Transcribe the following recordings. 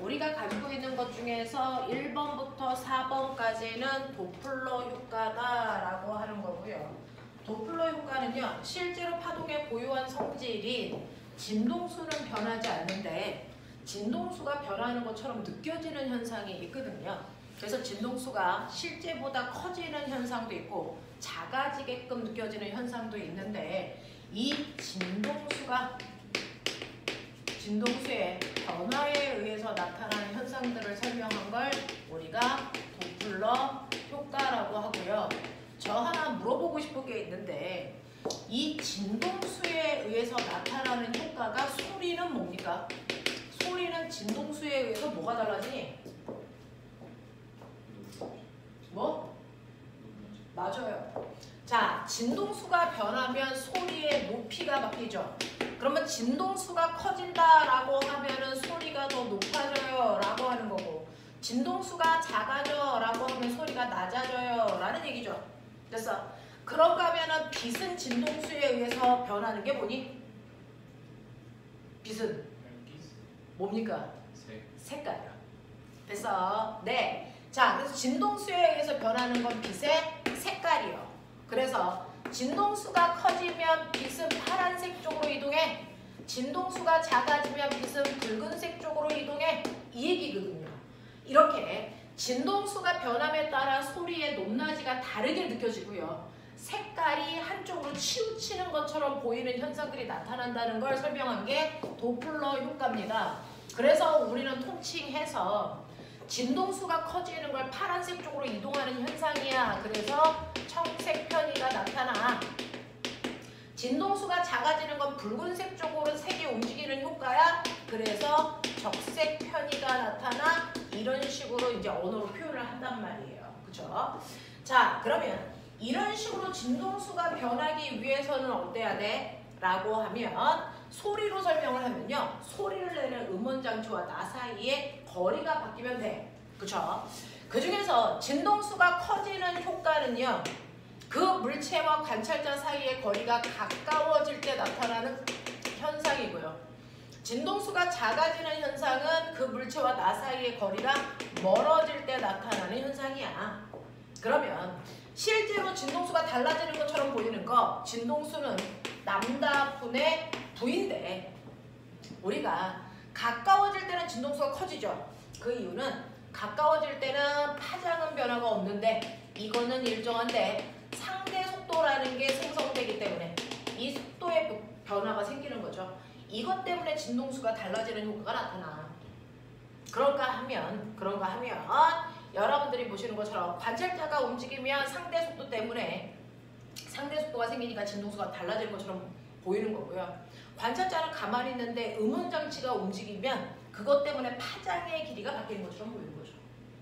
우리가 가지고 있는 것 중에서 1번부터 4번까지는 도플러 효과다라고 하는 거고요. 도플러 효과는요, 실제로 파동의 고유한 성질인 진동수는 변하지 않는데 진동수가 변하는 것처럼 느껴지는 현상이 있거든요. 그래서 진동수가 실제보다 커지는 현상도 있고 작아지게끔 느껴지는 현상도 있는데 이 진동수의 변화에 의해서 나타나는 현상들을 설명한 걸 우리가 도플러 효과라고 하고요. 저 하나 물어보고 싶은 게 있는데 이 진동수에 의해서 나타나는 효과가 소리는 뭡니까? 소리는 진동수에 의해서 뭐가 달라지니? 뭐? 맞아요. 자, 진동수가 변하면 소리의 높이가 바뀌죠. 그러면 진동수가 커진다라고 하면은 소리가 더 높아져요 라고 하는 거고, 진동수가 작아져 라고 하면 소리가 낮아져요 라는 얘기죠. 됐어. 그런가 하면은 빛은 진동수에 의해서 변하는 게 뭐니? 빛은 뭡니까? 색깔이요. 됐어. 네. 자, 그래서 진동수에 의해서 변하는 건 빛의 색깔이요. 그래서 진동수가 커지면 빛은 파란색 쪽으로 이동해. 진동수가 작아지면 빛은 붉은색 쪽으로 이동해. 이 얘기거든요. 이렇게 진동수가 변함에 따라 소리의 높낮이가 다르게 느껴지고요. 색깔이 한쪽으로 치우치는 것처럼 보이는 현상들이 나타난다는 걸 설명한 게 도플러 효과입니다. 그래서 우리는 통칭해서 진동수가 커지는 걸 파란색 쪽으로 이동하는 현상이야. 그래서 청색 편의가 나타나. 진동수가 작아지는 건 붉은색 쪽으로 색이 움직이는 효과야. 그래서 적색 편의가 나타나. 이런 식으로 이제 언어로 표현을 한단 말이에요. 그쵸? 자, 그러면 이런 식으로 진동수가 변하기 위해서는 어때야 돼? 라고 하면 소리로 설명을 하면요. 소리를 내는 음원장치와 나 사이에 거리가 바뀌면 돼. 그쵸? 그 중에서 진동수가 커지는 효과는요. 그 물체와 관찰자 사이의 거리가 가까워질 때 나타나는 현상이고요. 진동수가 작아지는 현상은 그 물체와 나 사이의 거리가 멀어질 때 나타나는 현상이야. 그러면 실제로 진동수가 달라지는 것처럼 보이는 거, 진동수는 남다 분의 V인데 우리가 가까워질 때는 진동수가 커지죠. 그 이유는 가까워질 때는 파장은 변화가 없는데 이거는 일정한데 상대 속도라는 게 생성되기 때문에 이 속도의 변화가 생기는 거죠. 이것 때문에 진동수가 달라지는 효과가 나타나. 그런가 하면 여러분들이 보시는 것처럼 관찰자가 움직이면 상대 속도 때문에 상대 속도가 생기니까 진동수가 달라지는 것처럼 보이는 거고요. 관찰자는 가만히 있는데 음원장치가 움직이면 그것 때문에 파장의 길이가 바뀌는 것처럼 보이는 거죠.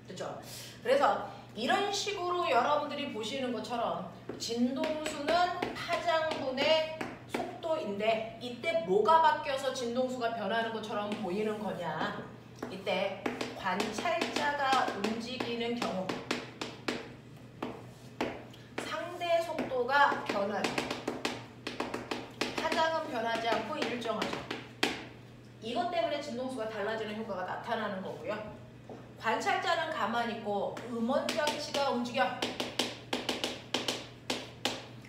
그렇죠? 그래서 이런 식으로 여러분들이 보시는 것처럼 진동수는 파장분의 속도인데 이때 뭐가 바뀌어서 진동수가 변하는 것처럼 보이는 거냐? 이때 관찰자가 움직이는 경우 상대 속도가 변하죠. 파장은 변하지 않고 일정하죠. 이것 때문에 진동수가 달라지는 효과가 나타나는 거고요. 관찰자는 가만히 있고 음원장치가 움직여.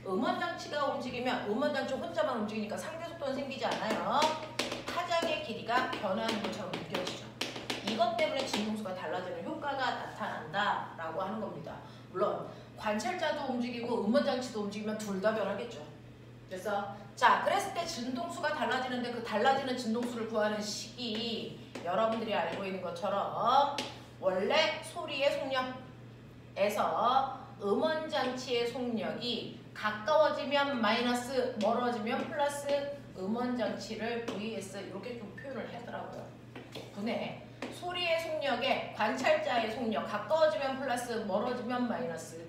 음원장치가 움직이면 음원장치 혼자만 움직이니까 상대 속도는 생기지 않아요. 파장의 길이가 변하는 것처럼 느껴지죠. 이것 때문에 진동수가 달라지는 효과가 나타난다라고 하는 겁니다. 물론 관찰자도 움직이고 음원장치도 움직이면 둘 다 변하겠죠. 그래서 자, 그랬을 때 진동수가 달라지는데 그 달라지는 진동수를 구하는 식이 여러분들이 알고 있는 것처럼 원래 소리의 속력에서 음원장치의 속력이 가까워지면 마이너스, 멀어지면 플러스 음원장치를 vs 이렇게 좀 표현을 하더라고요. 분해 소리의 속력에 관찰자의 속력 가까워지면 플러스, 멀어지면 마이너스.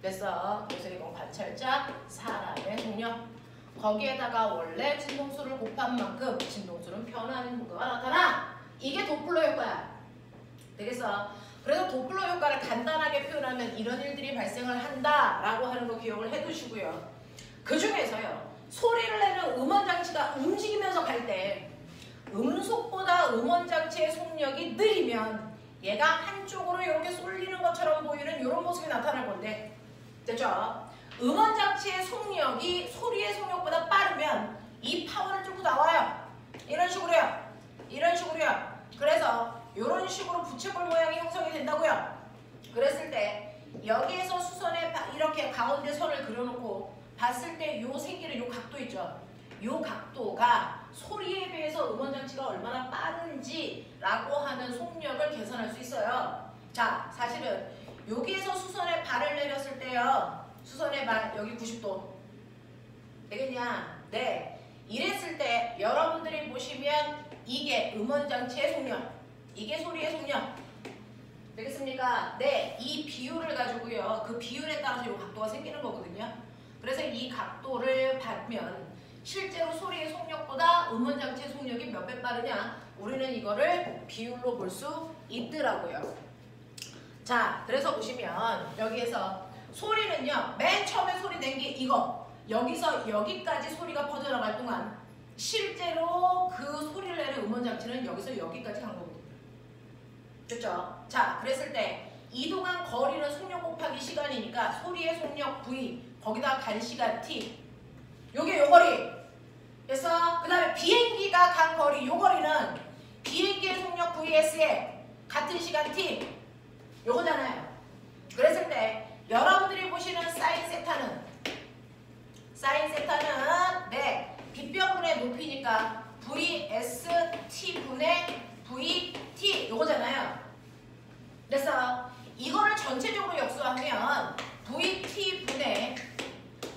그래서 이건 관찰자, 사람의 속력. 거기에다가 원래 진동수를 곱한 만큼 진동수는 변하는 효과가 나타나. 이게 도플러 효과야. 되겠어? 그래서 도플러 효과를 간단하게 표현하면 이런 일들이 발생을 한다라고 하는 거 기억을 해두시고요. 그 중에서요. 소리를 내는 음원장치가 움직이면서 갈 때 음속보다 음원장치의 속력이 느리면 얘가 한쪽으로 이렇게 쏠리는 것처럼 보이는 이런 모습이 나타날 건데, 됐죠? 음원장치의 속력이 소리의 속력보다 빠르면 이 파워를 뚫고 나와요. 이런 식으로요. 이런 식으로요. 그래서 이런 식으로 부채꼴 모양이 형성이 된다고요. 그랬을 때 여기에서 수선에 이렇게 가운데 선을 그려놓고 봤을 때 요 생기는 요 각도 있죠. 요 각도가 소리에 비해서 음원장치가 얼마나 빠른지라고 하는 속력을 계산할 수 있어요. 자, 사실은 여기에서 수선에 발을 내렸을 때요. 수선의 발 여기 90도 되겠냐? 네. 이랬을 때 여러분들이 보시면 이게 음원장치의 속력, 이게 소리의 속력 되겠습니까? 네. 이 비율을 가지고요. 그 비율에 따라서 이 각도가 생기는 거거든요. 그래서 이 각도를 받으면 실제로 소리의 속력보다 음원장치의 속력이 몇 배 빠르냐? 우리는 이거를 비율로 볼 수 있더라고요. 자, 그래서 보시면 여기에서 소리는요. 맨 처음에 소리 낸 게 이거. 여기서 여기까지 소리가 퍼져나갈 동안 실제로 그 소리를 내는 음원장치는 여기서 여기까지 간 거거든요. 됐죠? 자, 그랬을 때 이동한 거리는 속력 곱하기 시간이니까 소리의 속력 V, 거기다 간 시간 T. 요게 요 거리. 그래서 그 다음에 비행기가 간 거리, 요 거리는 비행기의 속력 VS에 같은 시간 T. 요거잖아요. 그랬을 때 여러분들이 보시는 사인 세타는 네, 빗변분의 높이니까 VST분의 VT 요거잖아요. 그래서 이거를 전체적으로 역수하면 VT분의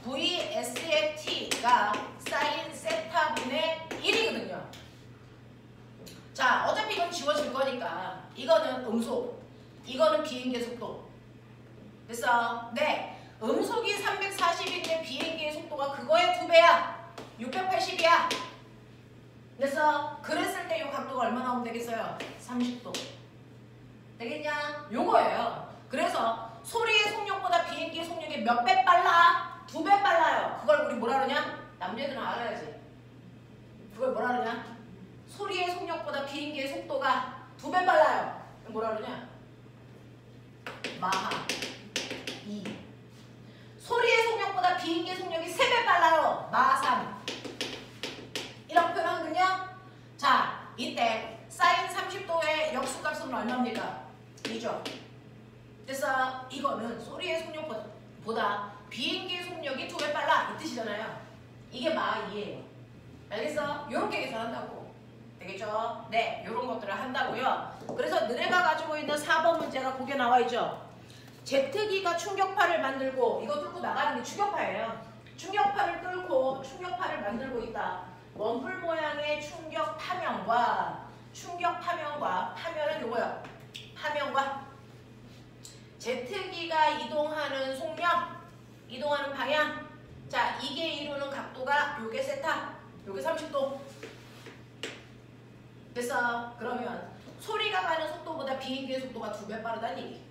VS의 T가 사인 세타분의 1이거든요. 자, 어차피 이건 지워질 거니까 이거는 음속, 이거는 비행기의 속도. 그래서 네, 음속이 340인데 비행기의 속도가 그거의 2배야. 680이야. 그래서 그랬을 때 이 각도가 얼마 나오면 되겠어요? 30도. 되겠냐? 요거예요. 그래서 소리의 속력보다 비행기의 속력이 몇 배 빨라? 2배 빨라요. 그걸 우리 뭐라 그러냐? 남자애들은 알아야지. 그걸 뭐라 그러냐? 소리의 속력보다 비행기의 속도가 2배 빨라요. 뭐라 그러냐? 마하 2. 소리의 속력보다 비행기의 속력이 3배 빨라요. 마하 3. 이런 표현하거든요. 자, 이때 사인 30도의 역수값은 얼마입니까? 2죠. 그래서 이거는 소리의 속력보다 비행기의 속력이 2배 빨라 이 뜻이잖아요. 이게 마하 2예요. 알겠어? 요렇게 계산한다고. 되겠죠? 네, 요런 것들을 한다고요. 그래서 너네가 가지고 있는 4번 문제가 거기에 나와 있죠. 제트기가 충격파를 만들고 이거 뚫고 나가는 게 충격파예요. 충격파를 뚫고 충격파를 만들고 있다. 원뿔 모양의 충격 파면과 파면은 요거요. 파면과 제트기가 이동하는 속력, 이동하는 방향. 자, 이게 이루는 각도가 요게 세타, 요게 30도. 그래서 그러면 소리가 가는 속도보다 비행기의 속도가 2배 빠르다는 얘기.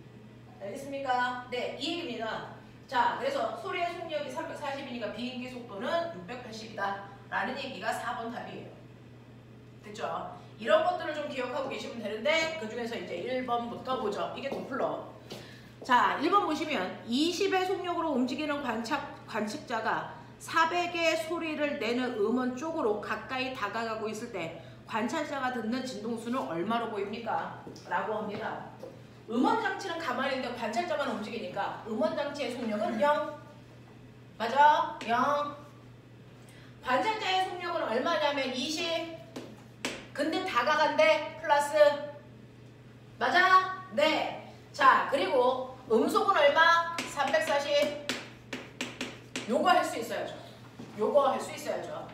알겠습니까? 네, 이 얘기입니다. 자, 그래서 소리의 속력이 340이니까 비행기 속도는 680이다 라는 얘기가 4번 답이에요. 됐죠? 이런 것들을 좀 기억하고 계시면 되는데 그 중에서 이제 1번부터 보죠. 이게 도플러. 자, 1번 보시면 20의 속력으로 움직이는 관측자가 400의 소리를 내는 음원 쪽으로 가까이 다가가고 있을 때 관찰자가 듣는 진동수는 얼마로 보입니까? 라고 합니다. 음원장치는 가만히 있는데 관찰자만 움직이니까 음원장치의 속력은 0. 맞아? 0. 관찰자의 속력은 얼마냐면 20. 근데 다가간대 플러스. 맞아? 네. 자, 그리고 음속은 얼마? 340. 요거 할 수 있어야죠. 요거 할 수 있어야죠.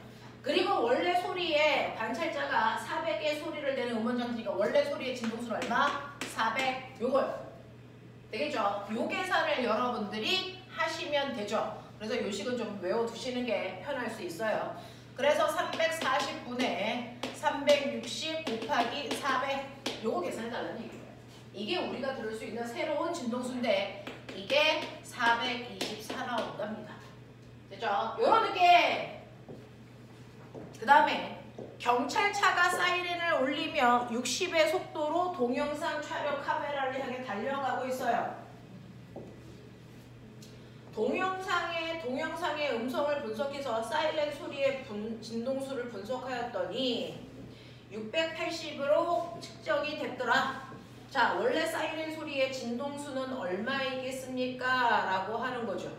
그리고 원래 소리에 관찰자가 400의 소리를 내는 음원장치가 원래 소리의 진동수는 얼마? 400. 요거요. 되겠죠? 요 계산을 여러분들이 하시면 되죠. 그래서 요식은 좀 외워두시는 게 편할 수 있어요. 그래서 340분의 360 곱하기 400 요거 계산해달라는 얘기예요. 이게 우리가 들을 수 있는 새로운 진동수인데 이게 424 나온답니다. 됐죠? 요런 느낌. 그 다음에 경찰차가 사이렌을 울리며 60의 속도로 동영상 촬영 카메라를 향해 달려가고 있어요. 동영상의 음성을 분석해서 사이렌 소리의 진동수를 분석하였더니 680으로 측정이 됐더라. 자, 원래 사이렌 소리의 진동수는 얼마이겠습니까? 라고 하는 거죠.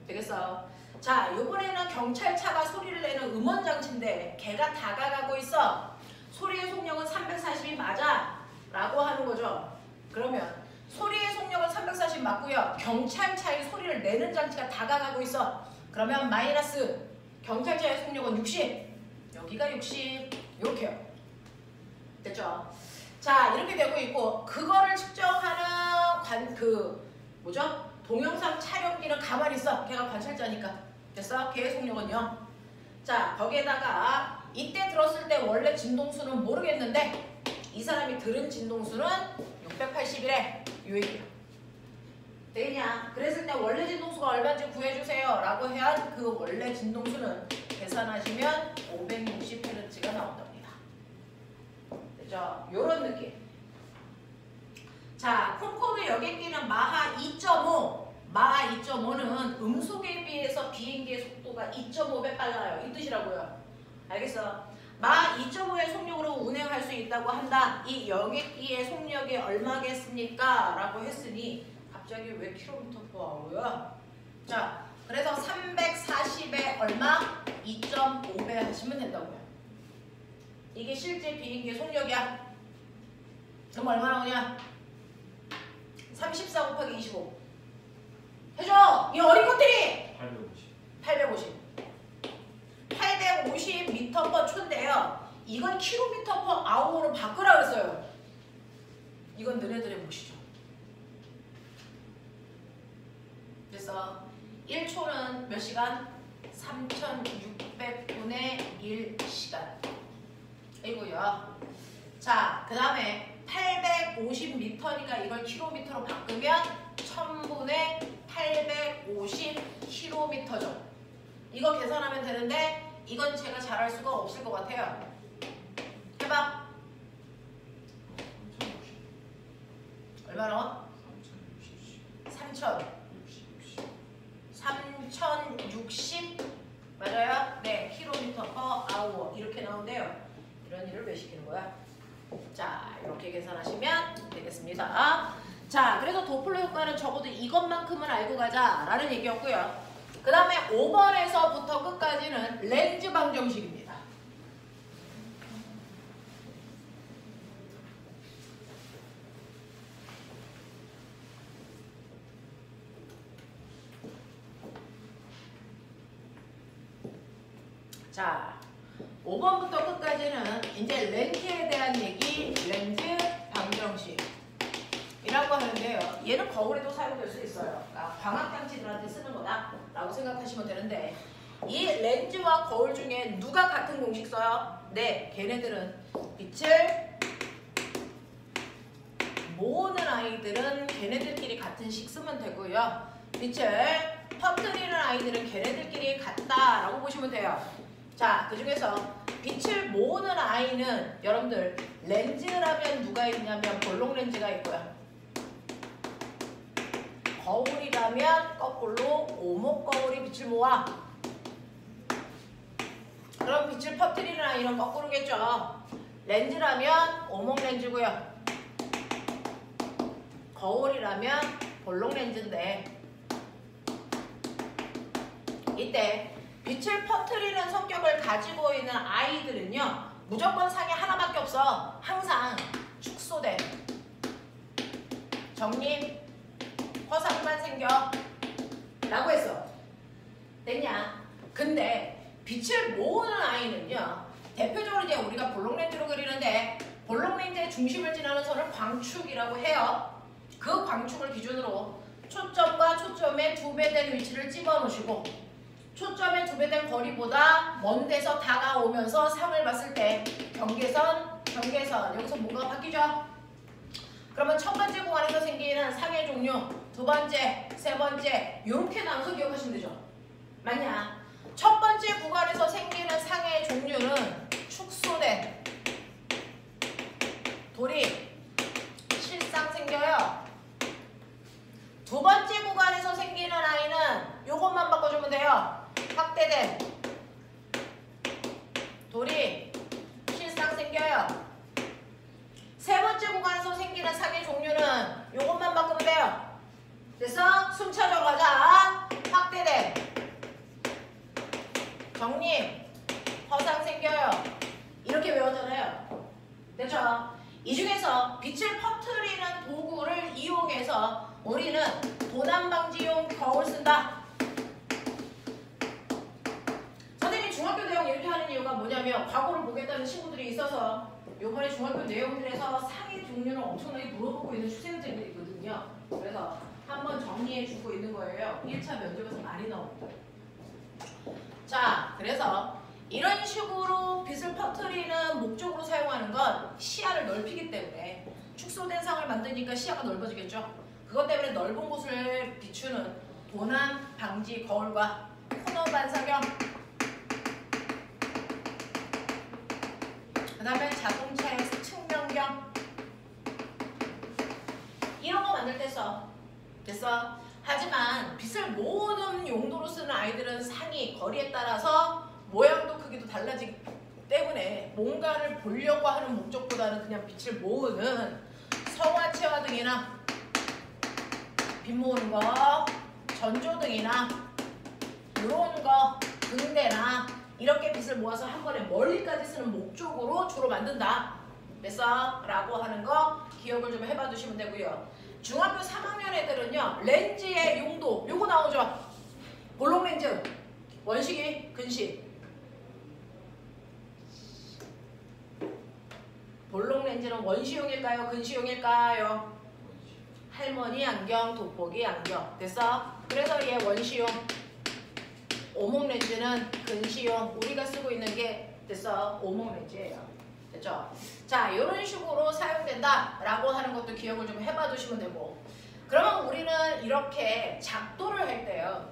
되겠어? 자, 이번에는 경찰차가 소리를 내는 음원장치인데 걔가 다가가고 있어. 소리의 속력은 340이 맞아? 라고 하는 거죠. 그러면 소리의 속력은 340 맞고요. 경찰차의 소리를 내는 장치가 다가가고 있어. 그러면 마이너스 경찰차의 속력은 60. 여기가 60. 이렇게요. 됐죠? 자, 이렇게 되고 있고 그거를 측정하는 뭐죠? 동영상 촬영기는 가만히 있어. 걔가 관찰자니까. 됐어? 걔의 속력은 0. 자, 거기에다가 이때 들었을 때 원래 진동수는 모르겠는데 이 사람이 들은 진동수는 680이래. 요 얘기야. 되겠냐? 그랬을 때 원래 진동수가 얼마인지 구해주세요. 라고 해야 그 원래 진동수는 계산하시면 560Hz가 나온답니다. 됐죠? 요런 느낌. 자, 콩코드 여객기는 마하 2.5. 마하 2.5는 음속에 비해서 비행기의 속도가 2.5배 빨라요. 이 뜻이라고요. 알겠어? 마하 2.5의 속력으로 운행할 수 있다고 한다. 이 여객기의 속력이 얼마겠습니까? 라고 했으니 갑자기 왜 km/h야? 자, 그래서 340에 얼마? 2.5배 하시면 된다고요. 이게 실제 비행기의 속력이야. 그럼 얼마 나오냐? 34 곱하기 25. 해줘! 이 어린 것들이! 850. 850m/초인데요. 이건 km/h로 바꾸라 그랬어요. 이건 너네들의 몫이죠. 그래서 1초는 몇 시간? 3600분의 1시간. 이거요. 자, 그 다음에 850m니까 이걸 km로 바꾸면 1000분의 850km죠. 이거 계산하면 되는데 이건 제가 잘할 수가 없을 것 같아요. 해봐. 얼마 나와? 3060 맞아요? 네, km/h 이렇게 나오는데요. 이런 일을 왜 시키는 거야? 자, 이렇게 계산하시면 되겠습니다. 자, 그래서 도플러 효과는 적어도 이것만큼은 알고 가자 라는 얘기였고요. 그 다음에 5번에서부터 끝까지는 렌즈 방정식입니다. 자, 5번부터 끝까지는 이제 렌즈에 대한 얘기, 렌즈 방정식 이라고 하는데요. 얘는 거울에도 사용될 수 있어요. 그러니까 광학장치들한테 쓰는 거다 라고 생각하시면 되는데 이 렌즈와 거울 중에 누가 같은 공식 써요? 네, 걔네들은 빛을 모으는 아이들은 걔네들끼리 같은 식 쓰면 되고요. 빛을 퍼뜨리는 아이들은 걔네들끼리 같다라고 보시면 돼요. 자, 그 중에서 빛을 모으는 아이는 여러분들 렌즈라면 누가 있냐면 볼록 렌즈가 있고요. 거울이라면 거꾸로 오목 거울이 빛을 모아. 그럼 빛을 퍼뜨리는 아이는 거꾸로겠죠. 렌즈라면 오목 렌즈고요. 거울이라면 볼록 렌즈인데 이때 빛을 퍼뜨리는 성격을 가지고 있는 아이들은요. 무조건 상에 하나밖에 없어. 항상 축소된 정립 화상만 생겨 라고 했어. 됐냐? 근데 빛을 모으는 아이는요. 대표적으로 이제 우리가 볼록 렌즈로 그리는데 볼록 렌즈의 중심을 지나는 선을 광축이라고 해요. 그 광축을 기준으로 초점과 초점의 2배 된 위치를 집어넣으시고 초점의 2배 된 거리보다 먼 데서 다가오면서 상을 봤을 때 경계선, 여기서 뭔가 바뀌죠? 그러면 첫 번째 공간에서 생기는 상의 종류, 두 번째, 세 번째 이렇게 나눠서 기억하시면 되죠. 맞냐? 첫 번째 구간에서 생기는 상의 종류는 축소된 돌이 실상 생겨요. 두 번째 구간에서 생기는 아이는 요것만 바꿔주면 돼요. 확대된 돌이 실상 생겨요. 세 번째 구간에서 생기는 상의 종류는 요것만 바꾸면 돼요. 그래서 순차적으로 가자. 확대된 정립 허상 생겨요. 이렇게 외웠잖아요. 됐죠? 이 중에서 빛을 퍼뜨리는 도구를 이용해서 우리는 도난방지용 거울 쓴다. 선생님이 중학교 내용 이렇게 하는 이유가 뭐냐면 과거를 보겠다는 친구들이 있어서 이번에 중학교 내용들에서 상의 종류를 엄청나게 물어보고 있는 수생들이 있거든요. 그래서 한번 정리해주고 있는 거예요. 1차 면접에서 많이 나옵니다. 자, 그래서 이런 식으로 빛을 퍼뜨리는 목적으로 사용하는 건 시야를 넓히기 때문에 축소된 상을 만드니까 시야가 넓어지겠죠. 그것 때문에 넓은 곳을 비추는 도난 방지 거울과 코너 반사경, 그 다음에 자동차에서 측면경, 이런 거 만들 때 써. 됐어? 하지만 빛을 모든 용도로 쓰는 아이들은 상이 거리에 따라서 모양도 크기도 달라지기 때문에 뭔가를 보려고 하는 목적보다는 그냥 빛을 모으는 성화체화 등이나 빛 모으는 거, 전조등이나 이런 거, 등대나 이렇게 빛을 모아서 한 번에 멀리까지 쓰는 목적으로 주로 만든다. 됐어? 라고 하는 거 기억을 좀 해봐 두시면 되고요. 중학교 3학년 애들은요, 렌즈의 용도 요거 나오죠. 볼록 렌즈, 원식이, 근식. 볼록 렌즈는 원시용일까요? 근시용일까요? 할머니 안경, 돋보기 안경. 됐어? 그래서 얘 원시용. 오목 렌즈는 근시용. 우리가 쓰고 있는 게 됐어? 오목 렌즈예요. 됐죠? 자, 이런 식으로 사용된다라고 하는 것도 기억을 좀 해봐 두시면 되고. 그러면 우리는 이렇게 작도를 할 때요,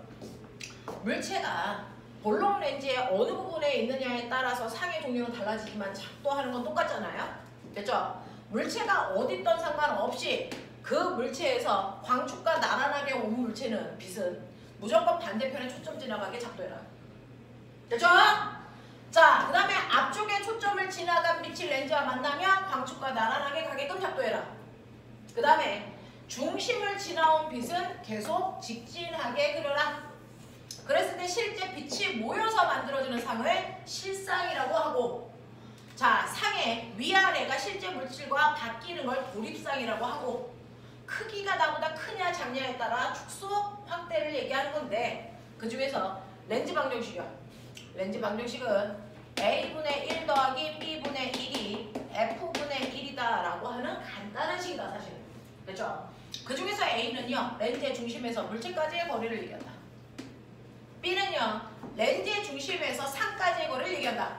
물체가 볼록 렌즈의 어느 부분에 있느냐에 따라서 상의 종류는 달라지지만 작도하는 건 똑같잖아요. 됐죠? 물체가 어디 있던 상관없이 그 물체에서 광축과 나란하게 온 물체는 빛은 무조건 반대편에 초점 지나가게 작도해라. 됐죠? 자, 그 다음에 앞쪽에 초점을 지나간 빛이 렌즈와 만나면 광축과 나란하게 가게끔 작도해라. 그 다음에 중심을 지나온 빛은 계속 직진하게 그려라. 그랬을 때 실제 빛이 모여서 만들어지는 상을 실상이라고 하고, 자, 상의 위아래가 실제 물질과 바뀌는 걸 도립상이라고 하고, 크기가 나보다 크냐 작냐에 따라 축소, 확대를 얘기하는 건데, 그 중에서 렌즈 방정식이요. 렌즈 방정식은 A분의 1 더하기 B분의 1이 F분의 1이다 라고 하는 간단한 식이다, 사실은. 그렇죠? 그 중에서 A는요, 렌즈의 중심에서 물체까지의 거리를 얘기한다. B는요, 렌즈의 중심에서 상까지의 거리를 얘기한다.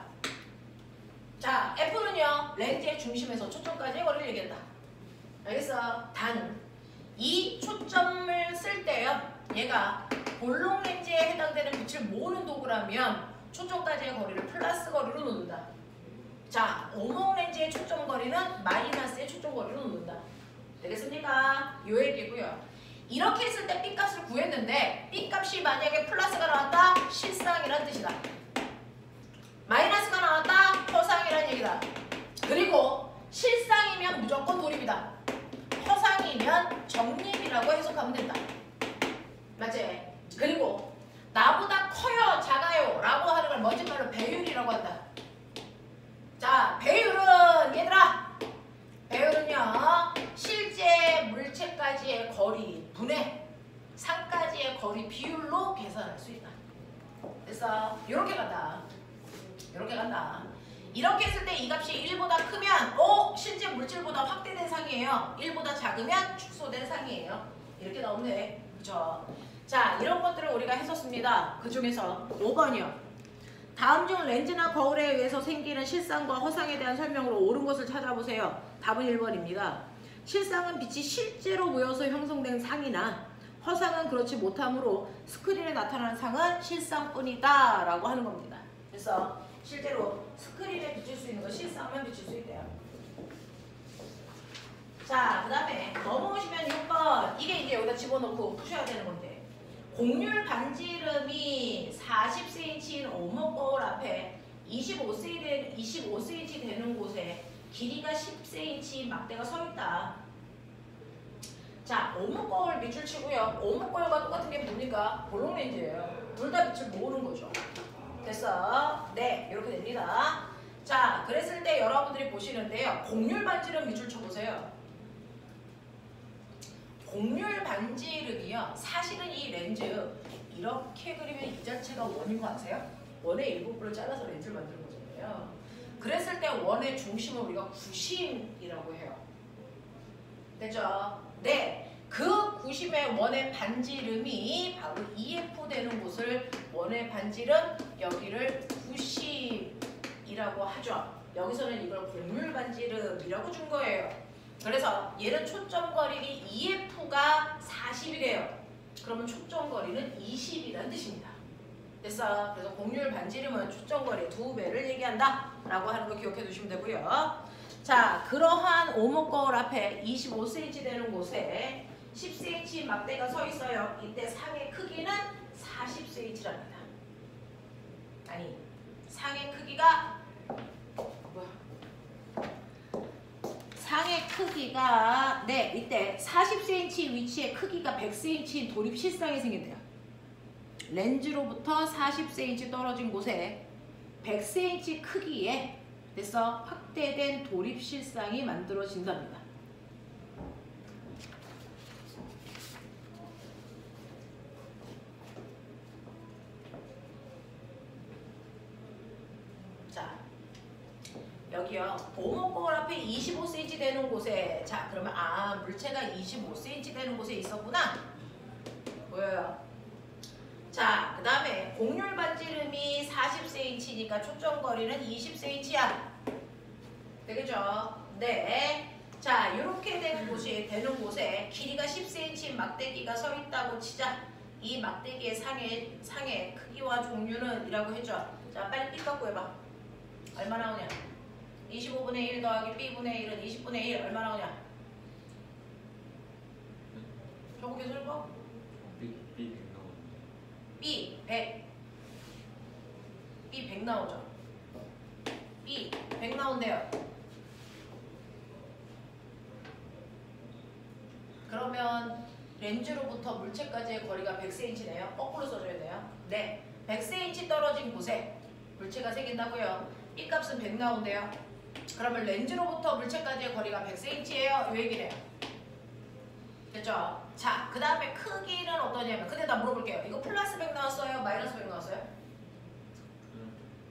자, F는요, 렌즈의 중심에서 초점까지의 거리를 얘기한다. 알겠어? 단, 이 초점을 쓸 때요, 얘가 볼록 렌즈에 해당되는 빛을 모으는 도구라면 초점까지의 거리를 플러스 거리로 놓는다. 자, 오목 렌즈의 초점 거리는 마이너스의 초점 거리로 놓는다. 되겠습니까? 요 얘기고요. 이렇게 했을 때 B값을 구했는데 B값이 만약에 플러스가 나왔다? 실상이란 뜻이다. 마이너스가 나왔다? 허상이란 얘기다. 그리고 실상이면 무조건 도립이다. 허상이면 정립이라고 해석하면 된다. 맞지? 그리고 나보다 커요, 작아요 라고 하는 걸 먼지말로 배율이라고 한다. 자, 배율은 얘들아, 배율은요, 실제 물체까지의 거리 분의 상까지의 거리 비율로 계산할 수 있다. 그래서 이렇게 간다. 이렇게 간다. 이렇게 했을 때 이 값이 1보다 크면 실제 물질보다 확대된 상이에요. 1보다 작으면 축소된 상이에요. 이렇게 나오네. 그죠? 자, 이런 것들을 우리가 했었습니다. 그 중에서 5번이요. 다음 중 렌즈나 거울에 의해서 생기는 실상과 허상에 대한 설명으로 옳은 것을 찾아보세요. 답은 1번입니다. 실상은 빛이 실제로 모여서 형성된 상이나 허상은 그렇지 못하므로 스크린에 나타나는 상은 실상뿐이다 라고 하는 겁니다. 그래서 실제로 스크린에 비칠 수 있는 건 실상만 비칠 수 있대요. 자, 그 다음에 넘어오시면 6번. 이게 이제 여기다 집어넣고 푸셔야 되는 건데, 곡률 반지름이 40cm인 오목 거울 앞에 25cm 되는 곳에 길이가 10cm 막대가 서 있다. 자, 오목 거울 밑줄 치고요. 오목 거울과 똑같은 게 뭡니까? 볼록 렌즈예요. 둘 다 밑줄 모으는 거죠. 됐어? 네, 이렇게 됩니다. 자, 그랬을 때 여러분들이 보시는데요. 곡률 반지름 밑줄 쳐보세요. 곡률 반지름이요. 사실은 이 렌즈 이렇게 그리면 이 자체가 원인 거 아세요? 원의 일부분을 잘라서 렌즈를 만드는 거잖아요. 그랬을 때 원의 중심을 우리가 구심이라고 해요. 됐죠? 네. 그 구심의 원의 반지름이 바로 EF 되는 곳을 원의 반지름, 여기를 구심이라고 하죠. 여기서는 이걸 곡률 반지름이라고 준 거예요. 그래서 얘는 초점거리 EF가 40이래요. 그러면 초점거리는 20이라는 뜻입니다. 됐어? 그래서 곡률 반지름은 초점거리의 2배를 얘기한다 라고 하는 거 기억해 두시면 되고요. 자, 그러한 오목 거울 앞에 25cm 되는 곳에 10cm 막대가 서 있어요. 이때 상의 크기는 40cm랍니다. 아니, 상의 크기가 상의 크기가 네, 이때 40cm 위치에 크기가 100cm인 돌입 실상이 생긴대요. 렌즈로부터 40cm 떨어진 곳에 100cm 크기에 그래서 확대된 돌입 실상이 만들어진답니다. 자, 여기요. 오목 거울 앞에 25cm 되는 곳에 자, 그러면 물체가 25cm 되는 곳에 있었구나. 보여요? 자, 그 다음에 곡률 반지름이 40cm니까 초점거리는 20cm야. 되겠죠? 네. 자, 이렇게 되는 곳에 길이가 10cm 막대기가 서 있다고 치자. 이 막대기의 상의 크기와 종류는 이라고 했죠. 자, 빨리 삐 갖고 해봐. 얼마 나오냐? 25분의 1 더하기 B분의 1은 20분의 1 얼마 나오냐? 저거 계속 읽어? B 100 B 100 나오죠. B 100 나온대요. 그러면 렌즈로부터 물체까지의 거리가 100cm네요. 거꾸로 써줘야 돼요. 네, 100cm 떨어진 곳에 물체가 생긴다고요. B 값은 100 나온대요. 그러면 렌즈로부터 물체까지의 거리가 100cm예요. 이 얘기래요. 됐죠? 자, 그 다음에 크기는 어떠냐면, 근데 나 물어볼게요. 이거 플러스 100 나왔어요? 마이너스 100 나왔어요?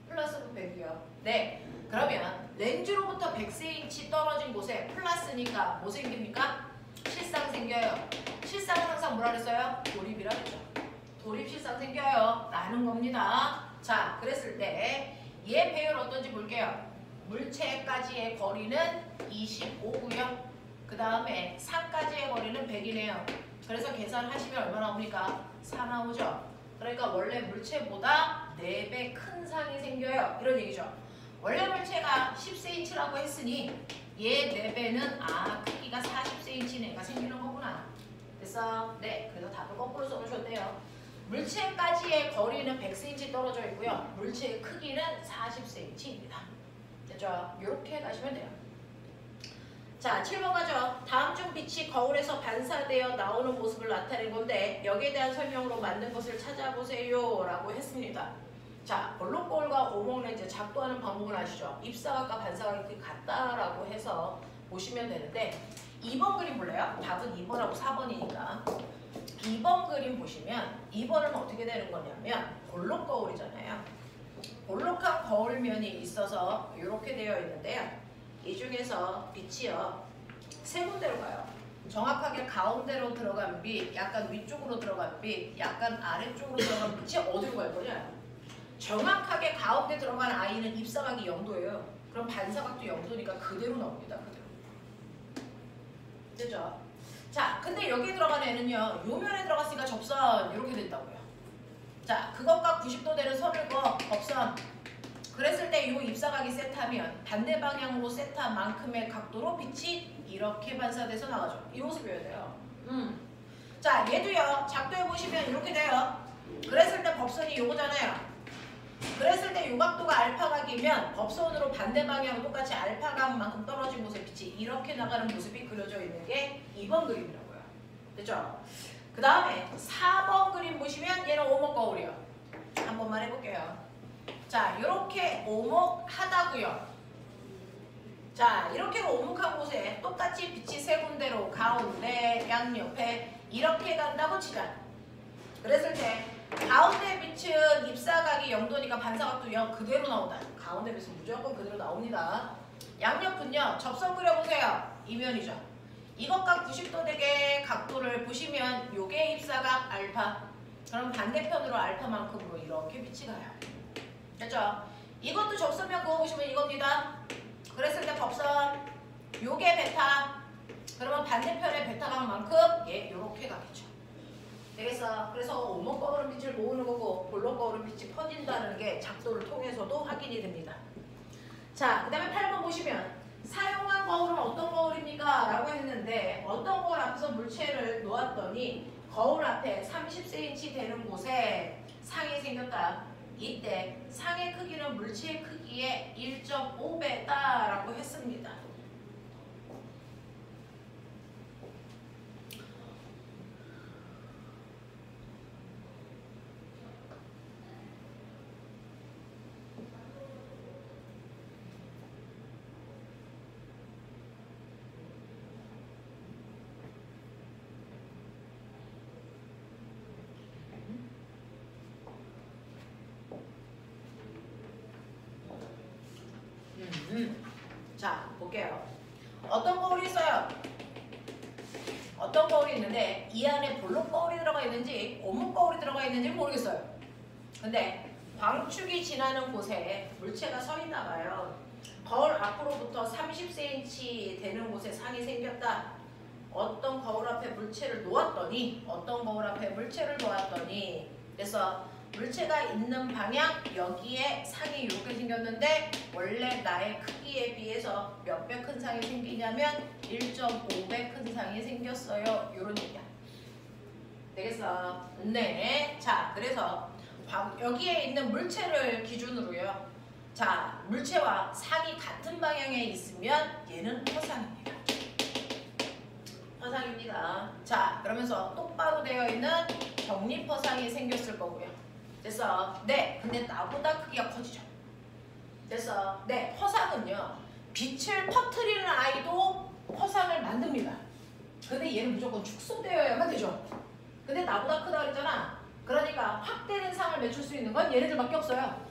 플러스 100이요. 네. 그러면 렌즈로부터 100cm 떨어진 곳에 플러스니까 뭐 생깁니까? 실상 생겨요. 실상은 항상 뭐라 그랬어요? 돌입이라 그랬죠. 돌입 실상 생겨요. 라는 겁니다. 자, 그랬을 때 얘 배열 어떤지 볼게요. 물체까지의 거리는 25고요. 그 다음에 상까지의 거리는 100이네요. 그래서 계산하시면 얼마 나옵니까? 4 나오죠. 그러니까 원래 물체보다 4배 큰 상이 생겨요. 이런 얘기죠. 원래 물체가 10cm라고 했으니 얘 4배는 크기가 40cm인 애가 생기는 거구나. 됐어? 네. 그래서 답을 거꾸로 써주셨대요. 물체까지의 거리는 100cm 떨어져 있고요. 물체의 크기는 40cm입니다. 됐죠? 이렇게 가시면 돼요. 자, 7번 가죠. 다음 중 빛이 거울에서 반사되어 나오는 모습을 나타낸 건데 여기에 대한 설명으로 맞는 것을 찾아보세요 라고 했습니다. 자, 볼록 거울과 오목 렌즈 작동하는 방법은 아시죠? 입사각과 반사각이 같다라고 해서 보시면 되는데 2번 그림 볼래요? 답은 2번하고 4번이니까 2번 그림 보시면 2번은 어떻게 되는 거냐면 볼록 거울이잖아요. 볼록한 거울면이 있어서 이렇게 되어 있는데요. 이 중에서 빛이요. 세 군데로 가요. 정확하게 가운데로 들어간 빛, 약간 위쪽으로 들어간 빛, 약간 아래쪽으로 들어간 빛이 어디로 갈 거냐? 정확하게 가운데 들어간 아이는 입사각이 0도예요. 그럼 반사각도 0도니까 그대로 나옵니다. 그대로. 됐죠? 자, 근데 여기 들어간 애는요. 요 면에 들어갔으니까 접선 이렇게 된다고요. 자, 그것과 90도 되는 선을 그어 접선. 그랬을 때 이 입사각이 세타면 반대 방향으로 세타만큼의 각도로 빛이 이렇게 반사돼서 나가죠. 이 모습이어야 돼요. 자, 얘도요. 작도해 보시면 이렇게 돼요. 그랬을 때 법선이 요거잖아요. 그랬을 때 요 각도가 알파각이면 법선으로 반대 방향으로 똑같이 알파각만큼 떨어진 곳에 빛이 이렇게 나가는 모습이 그려져 있는 게 2번 그림이라고요. 됐죠? 그 다음에 4번 그림 보시면 얘는 오목 거울이요. 한 번만 해볼게요. 자, 이렇게 오목하다고요. 자, 이렇게 오목한 곳에 똑같이 빛이 세 군데로 가운데, 양옆에 이렇게 간다고 치자. 그랬을 때 가운데 빛은 입사각이 0도니까 반사각도 0 그대로 나온다. 가운데 빛은 무조건 그대로 나옵니다. 양옆은요. 접선 그려보세요. 이면이죠. 이것과 90도 되게 각도를 보시면 요게 입사각 알파. 그럼 반대편으로 알파만큼으로 이렇게 빛이 가요. 됐죠? 이것도 접선면 그어보시면 이겁니다. 그랬을 때 법선 요게 베타. 그러면 반대편의 베타각만큼 얘 요렇게 가겠죠. 되겠어. 그래서 오목 거울은 빛을 모으는 거고 볼록 거울은 빛이 퍼진다는 게 작도를 통해서도 확인이 됩니다. 자, 그 다음에 8번 보시면 사용한 거울은 어떤 거울입니까? 라고 했는데 어떤 거울 앞에서 물체를 놓았더니 거울 앞에 30cm 되는 곳에 상이 생겼다. 이때 상의 크기는 물체의 크기의 1.5배다 라고 했습니다. 자, 볼게요. 어떤 거울이 있어요? 어떤 거울이 있는데 이 안에 볼록 거울이 들어가 있는지 오목 거울이 들어가 있는지 모르겠어요. 근데 광축이 지나는 곳에 물체가 서 있나 봐요. 거울 앞으로부터 30cm 되는 곳에 상이 생겼다. 어떤 거울 앞에 물체를 놓았더니 그래서 물체가 있는 방향 여기에 상이 이렇게 생겼는데 원래 나의 크기에 비해서 몇 배 큰 상이 생기냐면 1.5배 큰 상이 생겼어요. 요런 얘기야. 되겠어? 네. 자, 그래서 여기에 있는 물체를 기준으로요. 자, 물체와 상이 같은 방향에 있으면 얘는 허상입니다. 허상입니다. 자, 그러면서 똑바로 되어 있는 정립허상이 생겼을 거고요. 됐어? 네. 근데 나보다 크기가 커지죠. 됐어? 네. 허상은요. 빛을 퍼뜨리는 아이도 허상을 만듭니다. 근데 얘는 무조건 축소되어야만 되죠. 근데 나보다 크다 그랬잖아. 그러니까 확대된 상을 맺힐 수 있는 건 얘네들밖에 없어요.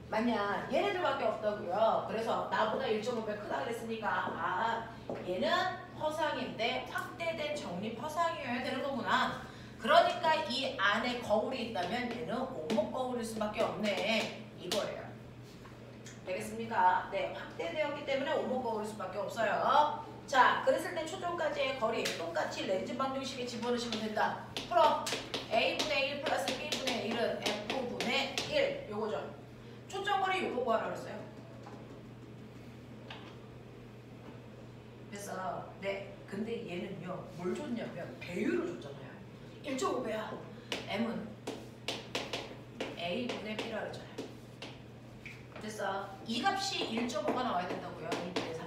맞냐? 얘네들밖에 없다고요. 그래서 나보다 1.5배 크다 그랬으니까 얘는 허상인데 확대된 정립 허상이어야 되는 거구나. 그러니까 이 안에 거울이 있다면 얘는 오목 거울일 수밖에 없네. 이거예요. 되겠습니까? 네, 확대되었기 때문에 오목 거울일 수밖에 없어요. 자, 그랬을 때 초점까지의 거리 똑같이 렌즈 방정식에 집어넣으시면 된다. 풀어. A분의 1 플러스 B분의 1은 F분의 1 요거죠. 초점거리 요거 구하라 그랬어요. 그래서 네, 근데 얘는요 뭘 줬냐면 배율을 줬잖아요. 1.5배야. M은 A분의 B라 그랬잖아요. 그래서 이 값이 1.5가 나와야 된다고요. 2분의 3.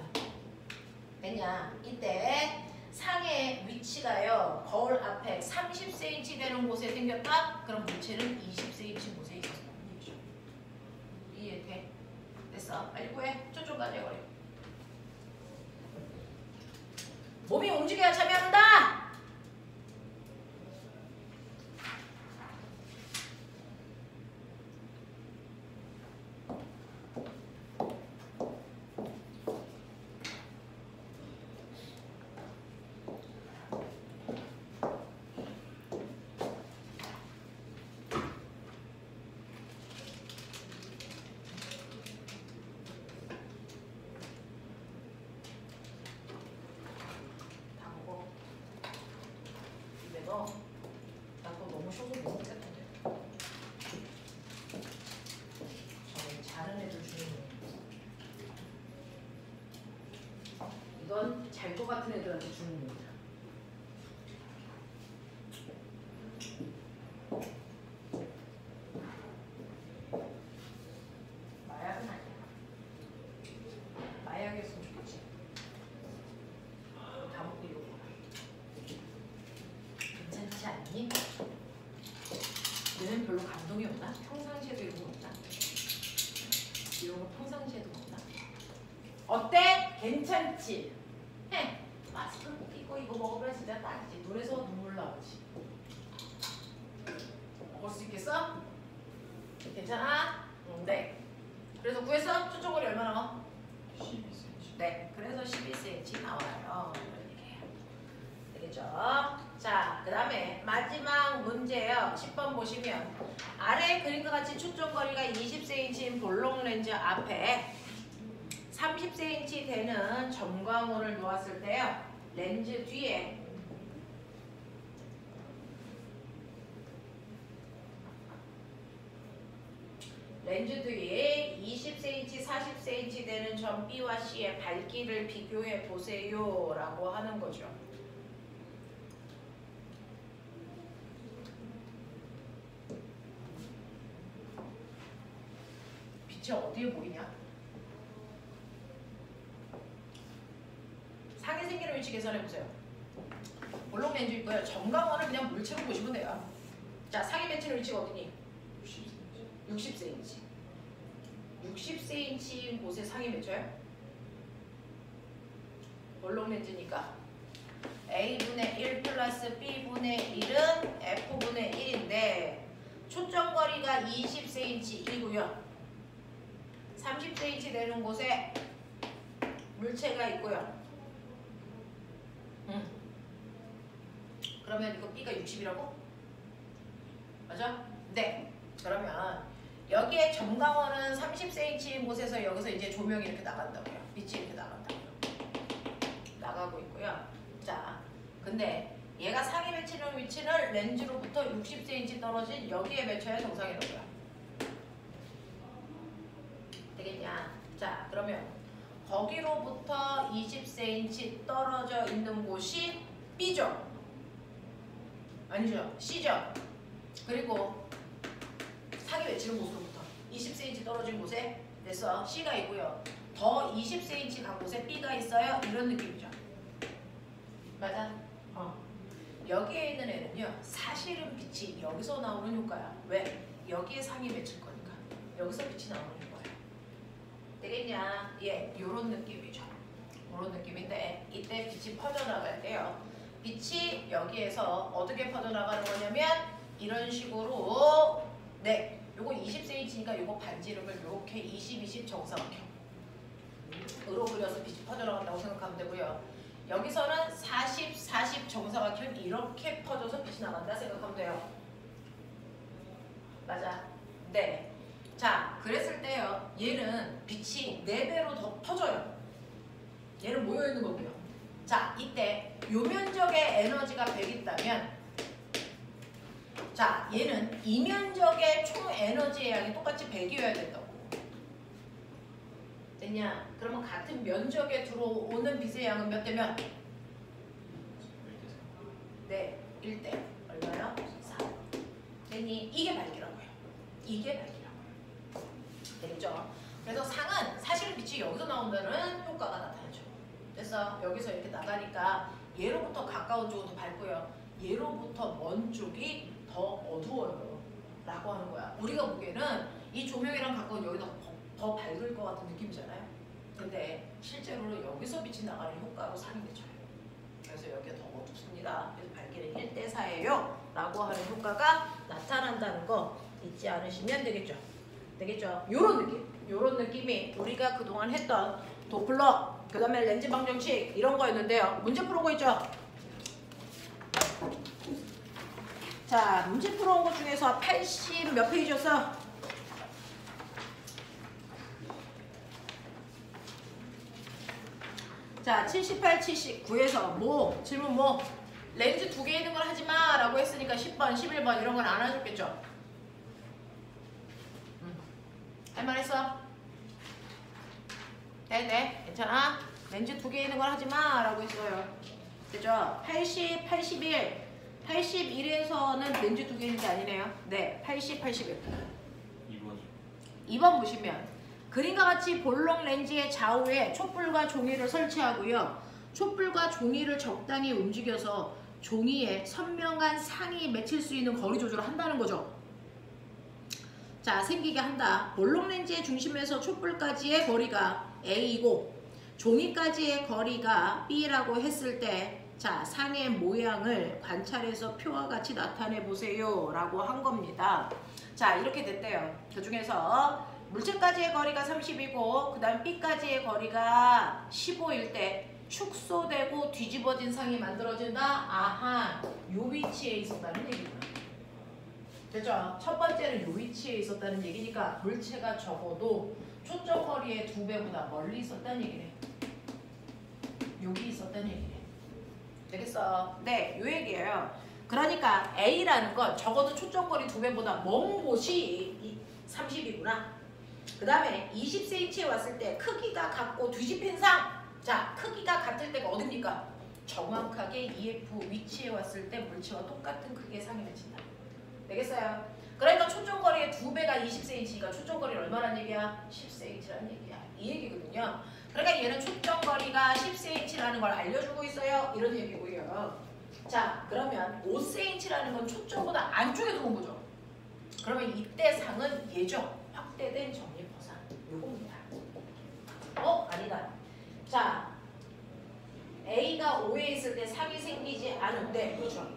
됐냐? 이때 상의 위치가요. 거울 앞에 30cm 되는 곳에 생겼다? 그럼 물체는 20cm 곳에 있었다는 얘기죠. 이해돼? 됐어. 빨리 구해. 초점까지 해버려. 몸이 움직여야 참여한다! 다 먹어. 나 그거 너무 쉬워서 못 먹겠던데. 저는 잘하는 애들 주는 거예요. 이건 잘 것 같은 애들한테 주는 겁니다. 마약은 아니야. 마약이었으면 좋겠지. 다 먹고 이거 먹어. 괜찮지 않니? 얘는 별로 감동이 없나? 평상시에도 이런 거 없나? 이런 거 평상시에도 없나? 어때? 괜찮지? 해! 마스크 끼고 이거 먹으면 진짜 딱이지. 눈에서 눈물 나오지. 먹을 수 있겠어? 괜찮아? 네. 그래서 구했어? 초점거리 얼마나 나와? 12cm. 네. 그래서 12cm 나와요. 이런 얘기예요. 되겠죠? 자, 그 다음에 마지막 문제예요. 10번 보시면 아래 그림과 같이 초점거리가 20cm인 볼록 렌즈 앞에 30cm 되는 점광호를 놓았을 때요. 렌즈 뒤에 렌즈 뒤에 20cm, 40cm 되는 점 B와 C의 밝기를 비교해 보세요 라고 하는 거죠. 빛이 어디에 보이냐? 상에 생기는 위치 계산해보세요. 볼록 렌즈 있고요. 점광원을 그냥 물체로 보시면 돼요. 자, 상에 맺히는 위치가 어디니? 60cm. 60cm인 곳에 상이 맺혀요? 볼록 렌즈니까 A분의 1 플러스 B분의 1은 F분의 1인데 초점거리가 20cm이고요. 30cm 되는 곳에 물체가 있고요. 그러면 이거 B가 60이라고? 맞아? 네. 그러면 여기에 점광원은 30cm인 곳에서 여기서 이제 조명이 이렇게 나간다고요. 빛이 이렇게 나간다고요. 나가고 있고요. 자, 근데 얘가 상에 맺히는 위치는 렌즈로부터 60cm 떨어진 여기에 맺혀야 정상이라고요. 되겠냐? 자, 그러면 거기로부터 20cm 떨어져 있는 곳이 B죠? 아니죠? C죠? 그리고 상에 맺히는 곳으로부터 20cm 떨어진 곳에 됐어. C가 있고요. 더 20cm 간 곳에 B가 있어요. 이런 느낌이죠. 맞아? 여기에 있는 애는요. 사실은 빛이 여기서 나오는 효과야. 왜? 여기에 상이 맺힐 거니까. 여기서 빛이 나오는 효과야. 되겠냐? 예, 요런 느낌이죠. 요런 느낌인데 이때 빛이 퍼져나갈 때요. 빛이 여기에서 어떻게 퍼져나가는 거냐면 이런 식으로 네, 요거 20cm니까 요거 반지름을 이렇게 20, 20 정사각형으로 그려서 빛이 퍼져나간다고 생각하면 되고요. 여기서는 40, 40 정사각형 이렇게 퍼져서 빛이 나간다 생각하면 돼요. 맞아? 네. 자, 그랬을 때요. 얘는 빛이 4배로 더 퍼져요. 얘는 모여있는 거고요. 자, 이때 요 면적의 에너지가 100 있다면 자, 얘는 이 면적의 총 에너지의 양이 똑같이 100이어야 된다고. 됐냐? 그러면 같은 면적에 들어오는 빛의 양은 몇 대 몇? 네, 1대 얼마요? 4. 됐니? 이게 밝기라고요. 이게 밝기라고요. 됐죠? 그래서 상은 사실은 빛이 여기서 나온다는 효과가 나타나죠. 그래서 여기서 이렇게 나가니까 얘로부터 가까운 쪽은 더 밝고요. 얘로부터 먼 쪽이 더 어두워요. 라고 하는 거야. 우리가 보기에는 이 조명이랑 가까운 여기가 더 밝을 것 같은 느낌이잖아요. 근데 실제로는 여기서 빛이 나가는 효과로 상이 맺혀요. 그래서 여기가 더 어둡습니다. 그래서 밝기는 1대 4예요. 라고 하는 효과가 나타난다는 거 잊지 않으시면 되겠죠. 되겠죠? 요런 느낌. 요런 느낌이 우리가 그동안 했던 도플러, 그 다음에 렌즈 방정식 이런 거였는데요. 문제 풀어온 거 있죠? 자, 문제 풀어온 것 중에서 80 몇 페이지였어? 자, 78, 79에서 뭐? 질문 뭐? 렌즈 2개 있는 걸 하지 마 라고 했으니까 10번, 11번 이런 건 안 하셨겠죠? 할만했어? 네, 괜찮아? 렌즈 2개 있는 걸 하지 마 라고 했어요. 그죠? 80, 81. 81에서는 렌즈 2개 있는 게 아니네요. 네, 80, 81. 2번 보시면 그림과 같이 볼록 렌즈의 좌우에 촛불과 종이를 설치하고요. 촛불과 종이를 적당히 움직여서 종이에 선명한 상이 맺힐 수 있는 거리 조절을 한다는 거죠. 자, 생기게 한다. 볼록 렌즈의 중심에서 촛불까지의 거리가 A이고 종이까지의 거리가 B라고 했을 때 자, 상의 모양을 관찰해서 표와 같이 나타내 보세요 라고 한 겁니다. 자, 이렇게 됐대요. 그 중에서 물체까지의 거리가 30이고 그 다음 B까지의 거리가 15일 때 축소되고 뒤집어진 상이 만들어진다. 아하, 요 위치에 있었다는 얘기구나. 됐죠? 첫 번째는 요 위치에 있었다는 얘기니까 물체가 적어도 초점거리의 2배보다 멀리 있었다는 얘기네. 여기 있었다는 얘기네. 되겠어? 네, 요 얘기예요. 그러니까 A라는 건 적어도 초점거리 2배보다 먼 곳이 30이구나. 그 다음에 20cm에 왔을 때 크기가 같고 뒤집힌 상. 자, 크기가 같을 때가 어딥니까? 정확하게 EF 위치에 왔을 때 물체와 똑같은 크기의 상이 맺힌다. 되겠어요? 그러니까 초점거리의 2배가 20cm니까 초점거리는 얼마란 얘기야? 10cm라는 얘기야. 이 얘기거든요. 그러니까 얘는 초점거리가 10cm라는 걸 알려주고 있어요. 이런 얘기고요. 자, 그러면 5cm라는 건 초점보다 안쪽에 들어온 거죠. 그러면 이때 상은 얘죠. 확대된 정립허상. 요겁니다. 아니다. 자, A가 5에 있을 때 상이 생기지 않은데, 그렇죠.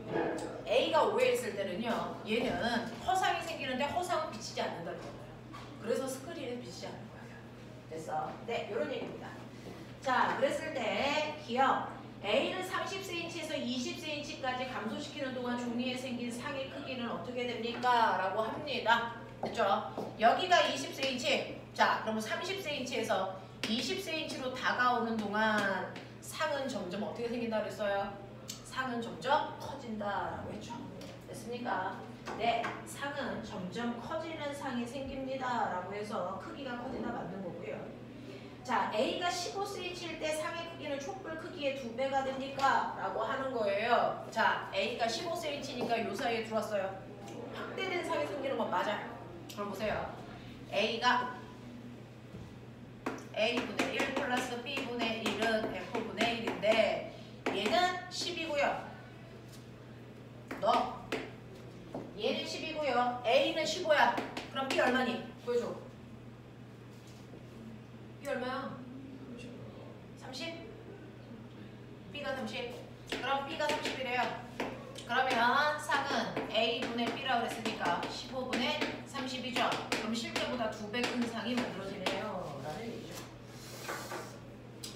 A가 5에 있을 때는요, 얘는 허상이 생기는데 허상은 비치지 않는다는 거예요. 그래서 스크린은 비치지 않는 거예요. 됐어? 네, 요런 얘기입니다. 자, 그랬을 때 기억 A는 30cm에서 20cm까지 감소시키는 동안 종이에 생긴 상의 크기는 어떻게 됩니까? 라고 합니다. 됐죠? 여기가 20cm. 자, 그러면 30cm에서 20cm로 다가오는 동안 상은 점점 어떻게 생긴다 그랬어요? 상은 점점 커진다라고 했죠. 됐습니까? 네, 상은 점점 커지는 상이 생깁니다 라고 해서 크기가 커진다 맞는 거고요. 자, A가 15cm일 때 상의 크기는 촛불 크기의 2배가 됩니까? 라고 하는 거예요. 자, A가 15cm니까 요 사이에 들어왔어요. 확대된 상이 생기는 건 맞아요. 그럼 보세요. A가 A분의 1 플러스 B분의 1은 F분의 1인데 얘는 10이고요. 너 얘는 10이고요. A는 15야. 그럼 B 얼마니? 보여줘. B 얼마야? 30? B가 30. 그럼 B가 30이래요. 그러면 상은 A분의 B라고 그랬으니까 15분의 30이죠. 그럼 실제보다 2배 큰 상이 만들어지네요. 라는 얘기죠.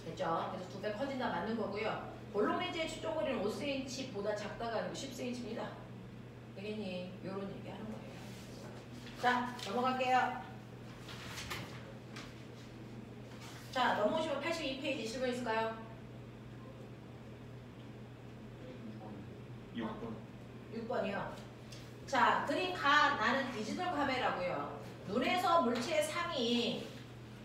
됐죠? 그래서 2배 커진다 맞는 거고요. 볼록 렌즈의 초점거리는 5cm보다 작다가 아니고 10cm입니다. 되겠니? 이런 얘기 하는 거예요. 자, 넘어갈게요. 자, 넘어오시면 82페이지 질문 있을까요? 6번이요. 자, 그림 나는 디지털 카메라고요. 눈에서 물체의 상이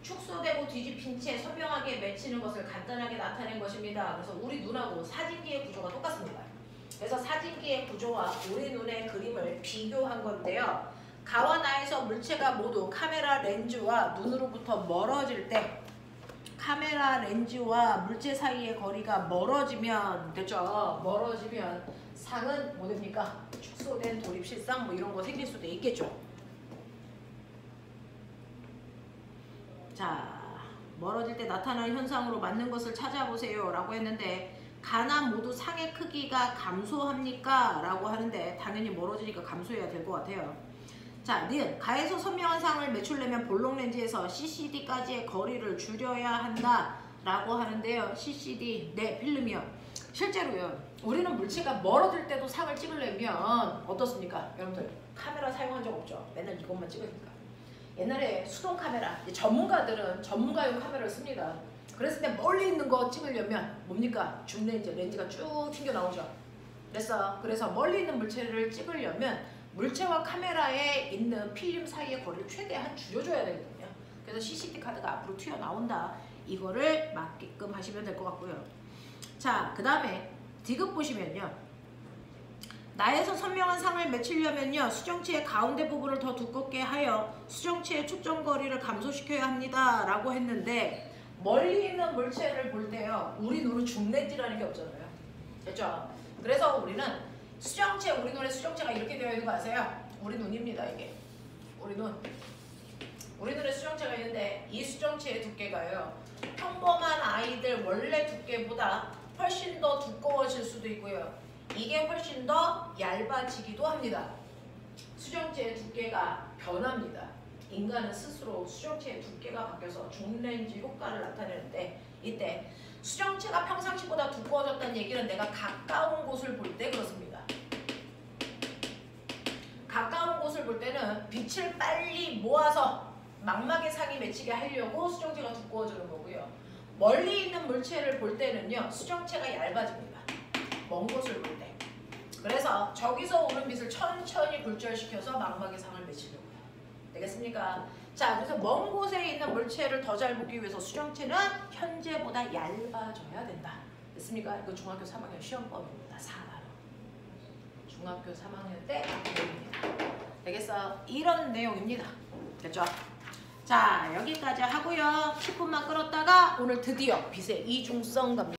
축소되고 뒤집힌 채 선명하게 맺히는 것을 간단하게 나타낸 것입니다. 그래서 우리 눈하고 사진기의 구조가 똑같습니다. 그래서 사진기의 구조와 우리 눈의 그림을 비교한 건데요. 가와 나에서 물체가 모두 카메라 렌즈와 눈으로부터 멀어질 때 카메라 렌즈와 물체 사이의 거리가 멀어지면 됐죠? 멀어지면 상은 뭐 됩니까? 축소된 돌입실상 뭐 이런 거 생길 수도 있겠죠. 자, 멀어질 때 나타나는 현상으로 맞는 것을 찾아보세요 라고 했는데 가나 모두 상의 크기가 감소합니까? 라고 하는데 당연히 멀어지니까 감소해야 될 것 같아요. 자, 니은 가에서 선명한 상을 매출려면 볼록 렌즈에서 CCD까지의 거리를 줄여야 한다 라고 하는데요. CCD, 네, 필름이요. 실제로요. 우리는 물체가 멀어질 때도 상을 찍으려면 어떻습니까? 여러분들 카메라 사용한 적 없죠? 맨날 이것만 찍으니까. 옛날에 수동 카메라, 전문가들은 전문가용 카메라를 씁니다. 그랬을 때 멀리 있는 거 찍으려면 뭡니까? 줌 렌즈가 쭉 튕겨 나오죠. 그래서 멀리 있는 물체를 찍으려면 물체와 카메라에 있는 필름 사이의 거리를 최대한 줄여줘야 되거든요. 그래서 CCD 카드가 앞으로 튀어나온다. 이거를 맞게끔 하시면 될 것 같고요. 자, 그 다음에 디귿 보시면요. 나에서 선명한 상을 맺히려면요. 수정체의 가운데 부분을 더 두껍게 하여 수정체의 초점거리를 감소시켜야 합니다. 라고 했는데 멀리 있는 물체를 볼 때요. 우리 눈은 줌렌즈라는 게 없잖아요. 됐죠? 그래서 우리는 우리 눈의 수정체가 이렇게 되어 있는 거 아세요? 우리 눈입니다, 이게. 우리 눈에 수정체가 있는데 이 수정체의 두께가요. 평범한 아이들 원래 두께보다 훨씬 더 두꺼워질 수도 있고요. 이게 훨씬 더 얇아지기도 합니다. 수정체의 두께가 변합니다. 인간은 스스로 수정체의 두께가 바뀌어서 줌렌즈 효과를 나타내는데 이때 수정체가 평상시보다 두꺼워졌다는 얘기는 내가 가까운 곳을 볼 때 그렇습니다. 가까운 곳을 볼 때는 빛을 빨리 모아서 망막의 상이 맺히게 하려고 수정체가 두꺼워지는 거고요. 멀리 있는 물체를 볼 때는요. 수정체가 얇아집니다. 먼 곳을 볼 때. 그래서 저기서 오는 빛을 천천히 굴절시켜서 망막의 상을 맺히려고요. 되겠습니까? 자, 그래서 먼 곳에 있는 물체를 더 잘 보기 위해서 수정체는 현재보다 얇아져야 된다. 됐습니까? 이거 중학교 3학년 시험법입니다. 4단원. 중학교 3학년 때 배웁니다. 되겠어? 이런 내용입니다. 됐죠? 자, 여기까지 하고요. 10분만 끌었다가 오늘 드디어 빛의 이중성 갑니다.